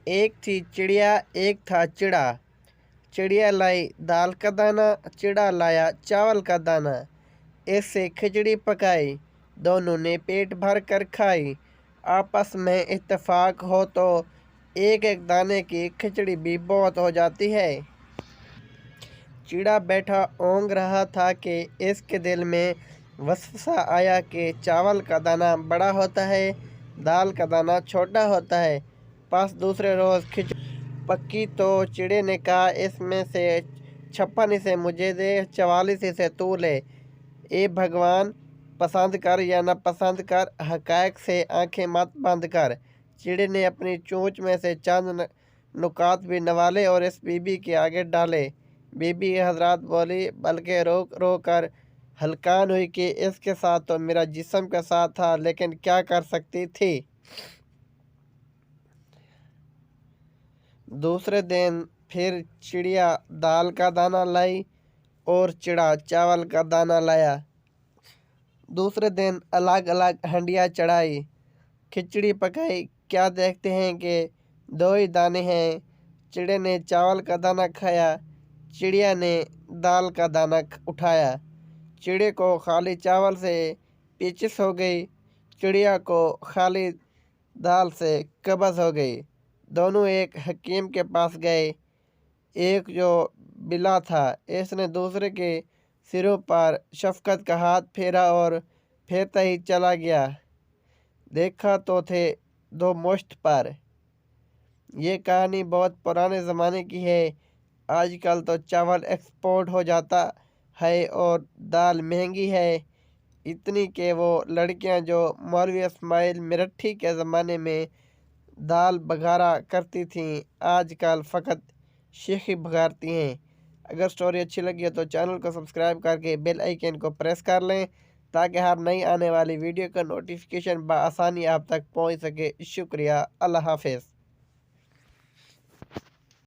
एक थी चिड़िया, एक था चिड़ा। चिड़िया लाई दाल का दाना, चिड़ा लाया चावल का दाना। इससे खिचड़ी पकाई, दोनों ने पेट भर कर खाई। आपस में इत्तेफाक हो तो एक एक दाने की खिचड़ी भी बहुत हो जाती है। चिड़ा बैठा ओंग रहा था कि इसके दिल में वसवसा आया कि चावल का दाना बड़ा होता है, दाल का दाना छोटा होता है। बस दूसरे रोज़ खिचड़ी पक्की तो चिड़े ने कहा, इसमें से 56 इसे मुझे दे, 44 इसे तू ले। ए भगवान, पसंद कर या न पसंद कर, हक़ाइक़ से आंखें मत बंद कर। चिड़े ने अपनी चोंच में से चंद नुकात भी निवाले और इस बीबी के आगे डाले। बीबी हजरात बोली, बल्कि रो रो कर हलकान हुई कि इसके साथ तो मेरा जिस्म के साथ था, लेकिन क्या कर सकती थी। दूसरे दिन फिर चिड़िया दाल का दाना लाई और चिड़ा चावल का दाना लाया। दूसरे दिन अलग अलग हंडिया चढ़ाई, खिचड़ी पकाई। क्या देखते हैं कि 2 ही दाने हैं। चिड़े ने चावल का दाना खाया, चिड़िया ने दाल का दाना उठाया। चिड़े को खाली चावल से पेचिश हो गई, चिड़िया को खाली दाल से कब्ज़ हो गई। दोनों एक हकीम के पास गए। एक जो बिला था, इसने दूसरे के सिरों पर शफकत का हाथ फेरा और फेरता ही चला गया। देखा तो थे 2 मुश्त पर। ये कहानी बहुत पुराने ज़माने की है। आजकल तो चावल एक्सपोर्ट हो जाता है और दाल महंगी है, इतनी कि वो लड़कियां जो मौलवी इस्माइल मिरठी के ज़माने में दाल बघारा करती थीं, आजकल फ़कत शेखी बघारती हैं। अगर स्टोरी अच्छी लगी है तो चैनल को सब्सक्राइब करके बेल आइकन को प्रेस कर लें, ताकि हर नई आने वाली वीडियो का नोटिफिकेशन बआसानी आप तक पहुंच सके। शुक्रिया। अल्लाह हाफ़िज़।